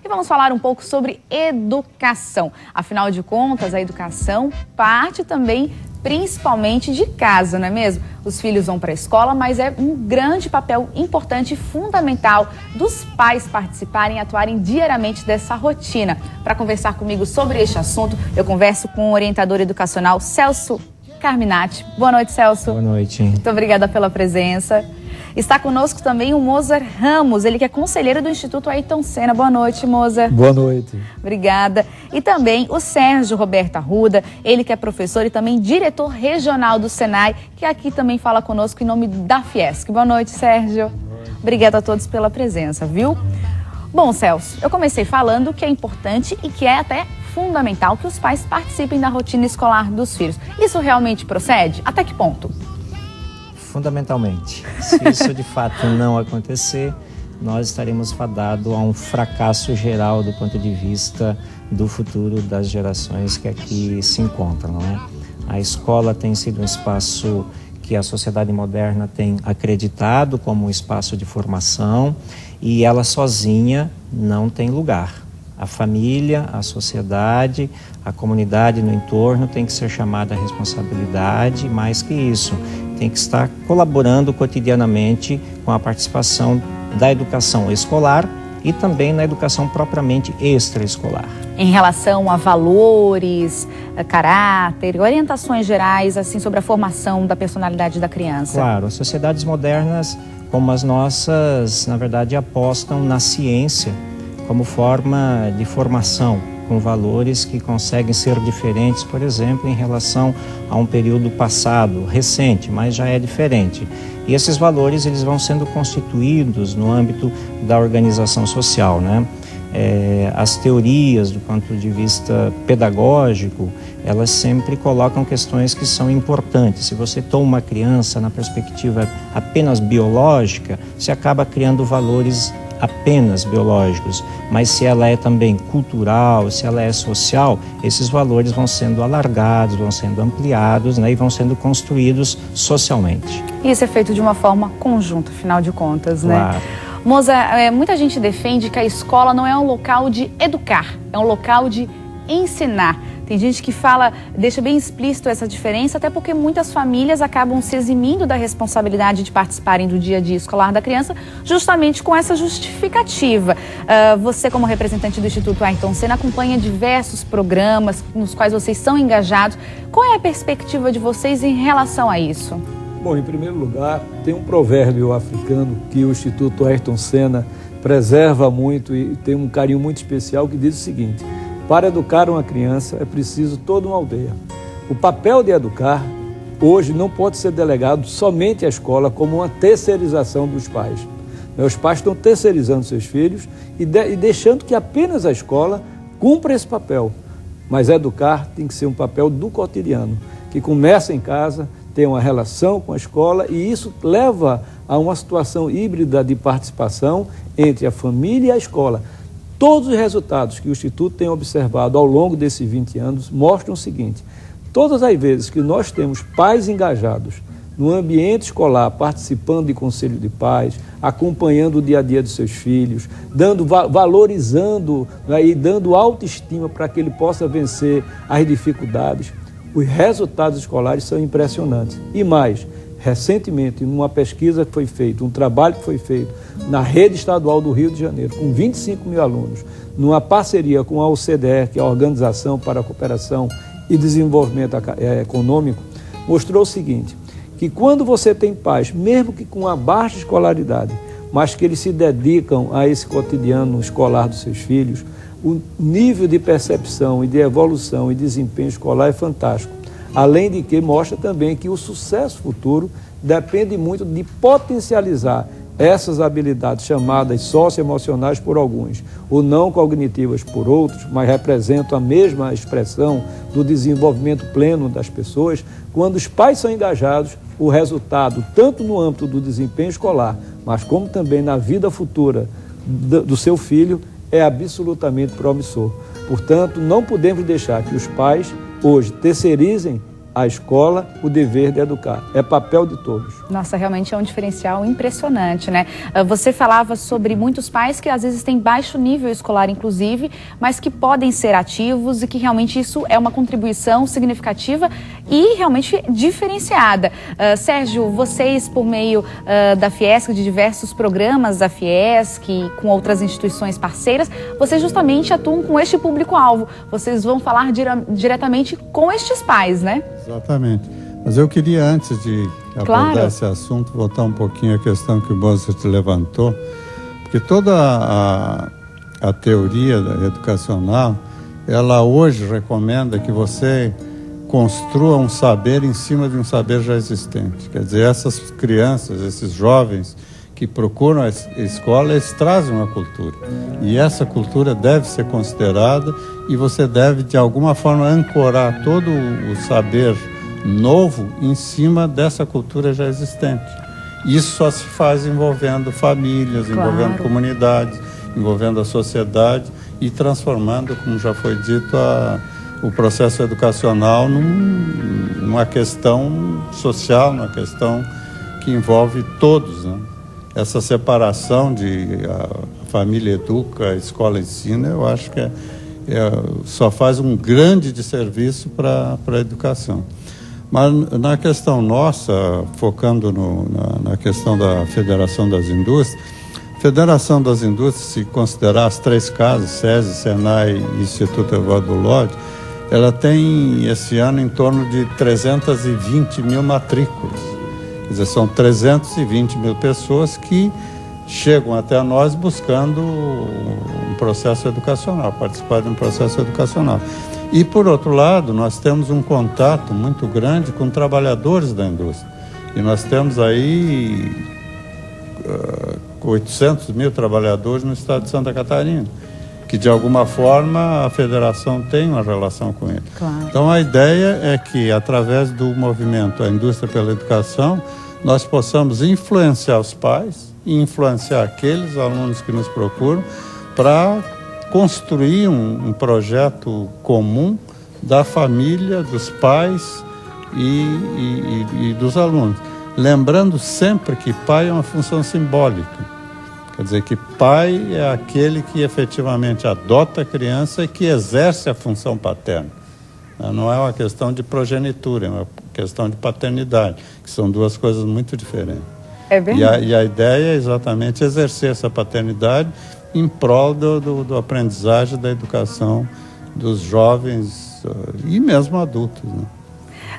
e vamos falar um pouco sobre educação. Afinal de contas, a educação parte também principalmente de casa, não é mesmo? Os filhos vão para a escola, mas é um grande papel importante e fundamental dos pais participarem e atuarem diariamente dessa rotina. Para conversar comigo sobre este assunto, eu converso com o orientador educacional Celso Carminati. Boa noite, Celso. Boa noite. Muito obrigada pela presença. Está conosco também o Mozart Ramos, ele que é conselheiro do Instituto Ayrton Senna. Boa noite, Mozart. Boa noite. Obrigada. E também o Sérgio Roberto Arruda, ele que é professor e também diretor regional do Senai, que aqui também fala conosco em nome da Fiesc. Boa noite, Sérgio. Boa noite. Obrigada a todos pela presença, viu? Bom, Celso, eu comecei falando que é importante e que é até fundamental que os pais participem da rotina escolar dos filhos. Isso realmente procede? Até que ponto? Fundamentalmente. Se isso de fato não acontecer, nós estaremos fadados a um fracasso geral do ponto de vista do futuro das gerações que aqui se encontram, não é? A escola tem sido um espaço que a sociedade moderna tem acreditado como um espaço de formação e ela sozinha não tem lugar. A família, a sociedade, a comunidade no entorno tem que ser chamada à responsabilidade, mais que isso, tem que estar colaborando cotidianamente com a participação da educação escolar e também na educação propriamente extraescolar. Em relação a valores, a caráter, orientações gerais assim sobre a formação da personalidade da criança. Claro, as sociedades modernas, como as nossas, na verdade, apostam na ciência como forma de formação, com valores que conseguem ser diferentes, por exemplo, em relação a um período passado, recente, mas já é diferente. E esses valores eles vão sendo constituídos no âmbito da organização social, né? As teorias do ponto de vista pedagógico, elas sempre colocam questões que são importantes. Se você toma uma criança na perspectiva apenas biológica, você acaba criando valores apenas biológicos, mas se ela é também cultural, se ela é social, esses valores vão sendo alargados, vão sendo ampliados, né, e vão sendo construídos socialmente. Isso é feito de uma forma conjunta, afinal de contas, né? Claro. Moza, muita gente defende que a escola não é um local de educar, é um local de ensinar. Tem gente que fala, deixa bem explícito essa diferença, até porque muitas famílias acabam se eximindo da responsabilidade de participarem do dia a dia escolar da criança, justamente com essa justificativa. Você, como representante do Instituto Ayrton Senna, acompanha diversos programas nos quais vocês são engajados. Qual é a perspectiva de vocês em relação a isso? Bom, em primeiro lugar, tem um provérbio africano que o Instituto Ayrton Senna preserva muito e tem um carinho muito especial, que diz o seguinte: para educar uma criança é preciso toda uma aldeia. O papel de educar hoje não pode ser delegado somente à escola como uma terceirização dos pais. Os pais estão terceirizando seus filhos e deixando que apenas a escola cumpra esse papel. Mas educar tem que ser um papel do cotidiano, que começa em casa, tem uma relação com a escola e isso leva a uma situação híbrida de participação entre a família e a escola. Todos os resultados que o Instituto tem observado ao longo desses 20 anos mostram o seguinte: todas as vezes que nós temos pais engajados no ambiente escolar, participando de conselho de pais, acompanhando o dia a dia dos seus filhos, valorizando, né, e dando autoestima para que ele possa vencer as dificuldades, os resultados escolares são impressionantes. E mais, recentemente, numa pesquisa que foi feita, um trabalho que foi feito na rede estadual do Rio de Janeiro, com 25 mil alunos, numa parceria com a OCDE, que é a Organização para a Cooperação e Desenvolvimento Econômico, mostrou o seguinte: que quando você tem pais, mesmo que com uma baixa escolaridade, mas que eles se dedicam a esse cotidiano escolar dos seus filhos, o nível de percepção e de evolução e desempenho escolar é fantástico. Além de que mostra também que o sucesso futuro depende muito de potencializar essas habilidades chamadas socioemocionais por alguns, ou não cognitivas por outros, mas representam a mesma expressão do desenvolvimento pleno das pessoas. Quando os pais são engajados, o resultado, tanto no âmbito do desempenho escolar, mas como também na vida futura do seu filho, é absolutamente promissor. Portanto, não podemos deixar que os pais hoje terceirizem a escola o dever de educar. É papel de todos. Nossa, realmente é um diferencial impressionante, né? Você falava sobre muitos pais que às vezes têm baixo nível escolar, inclusive, mas que podem ser ativos e que realmente isso é uma contribuição significativa e realmente diferenciada. Sérgio, vocês, por meio da Fiesc, de diversos programas da Fiesc, com outras instituições parceiras, vocês justamente atuam com este público-alvo. Vocês vão falar diretamente com estes pais, né? Exatamente. Mas eu queria, antes de abordar esse assunto, voltar um pouquinho à questão que o Mozart levantou, porque toda a teoria educacional, ela hoje recomenda que você construa um saber em cima de um saber já existente. Quer dizer, essas crianças, esses jovens que procuram a escola, eles trazem uma cultura. E essa cultura deve ser considerada e você deve, de alguma forma, ancorar todo o saber novo em cima dessa cultura já existente. Isso só se faz envolvendo famílias, envolvendo comunidades, envolvendo a sociedade e transformando, como já foi dito, o processo educacional numa questão social, numa questão que envolve todos, né? Essa separação de a família educa, a escola ensina, eu acho que só faz um grande desserviço para a educação. Mas na questão nossa, focando na questão da Federação das Indústrias, Federação das Indústrias, se considerar as três casas, SESI, SENAI e Instituto Evaldo Lodge, ela tem esse ano em torno de 320 mil matrículas. Quer dizer, são 320 mil pessoas que chegam até nós buscando um processo educacional, participar de um processo educacional. E, por outro lado, nós temos um contato muito grande com trabalhadores da indústria. E nós temos aí 800 mil trabalhadores no estado de Santa Catarina, que, de alguma forma, a federação tem uma relação com ele. Claro. Então, a ideia é que, através do movimento A Indústria pela Educação, nós possamos influenciar os pais e influenciar aqueles alunos que nos procuram para construir um projeto comum da família, dos pais e dos alunos. Lembrando sempre que pai é uma função simbólica. Quer dizer que pai é aquele que efetivamente adota a criança e que exerce a função paterna. Não é uma questão de progenitura, é uma questão de paternidade, que são duas coisas muito diferentes. É verdade. E a ideia é exatamente exercer essa paternidade em prol do aprendizagem, da educação dos jovens e mesmo adultos, né?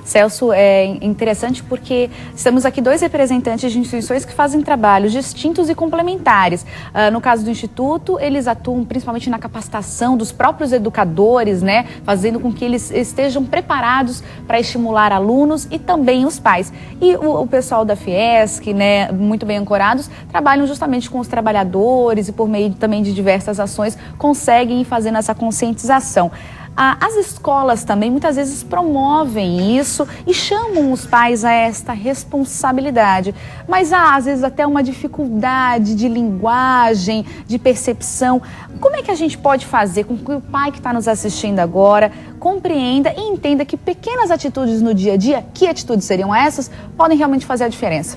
Celso, é interessante porque estamos aqui dois representantes de instituições que fazem trabalhos distintos e complementares. No caso do Instituto, eles atuam principalmente na capacitação dos próprios educadores, né, fazendo com que eles estejam preparados para estimular alunos e também os pais. E o pessoal da Fiesc, né, muito bem ancorados, trabalham justamente com os trabalhadores e por meio também de diversas ações conseguem ir fazendo essa conscientização. As escolas também muitas vezes promovem isso e chamam os pais a esta responsabilidade, mas há às vezes até uma dificuldade de linguagem, de percepção. Como é que a gente pode fazer com que o pai que está nos assistindo agora compreenda e entenda que pequenas atitudes no dia a dia, que atitudes seriam essas, podem realmente fazer a diferença?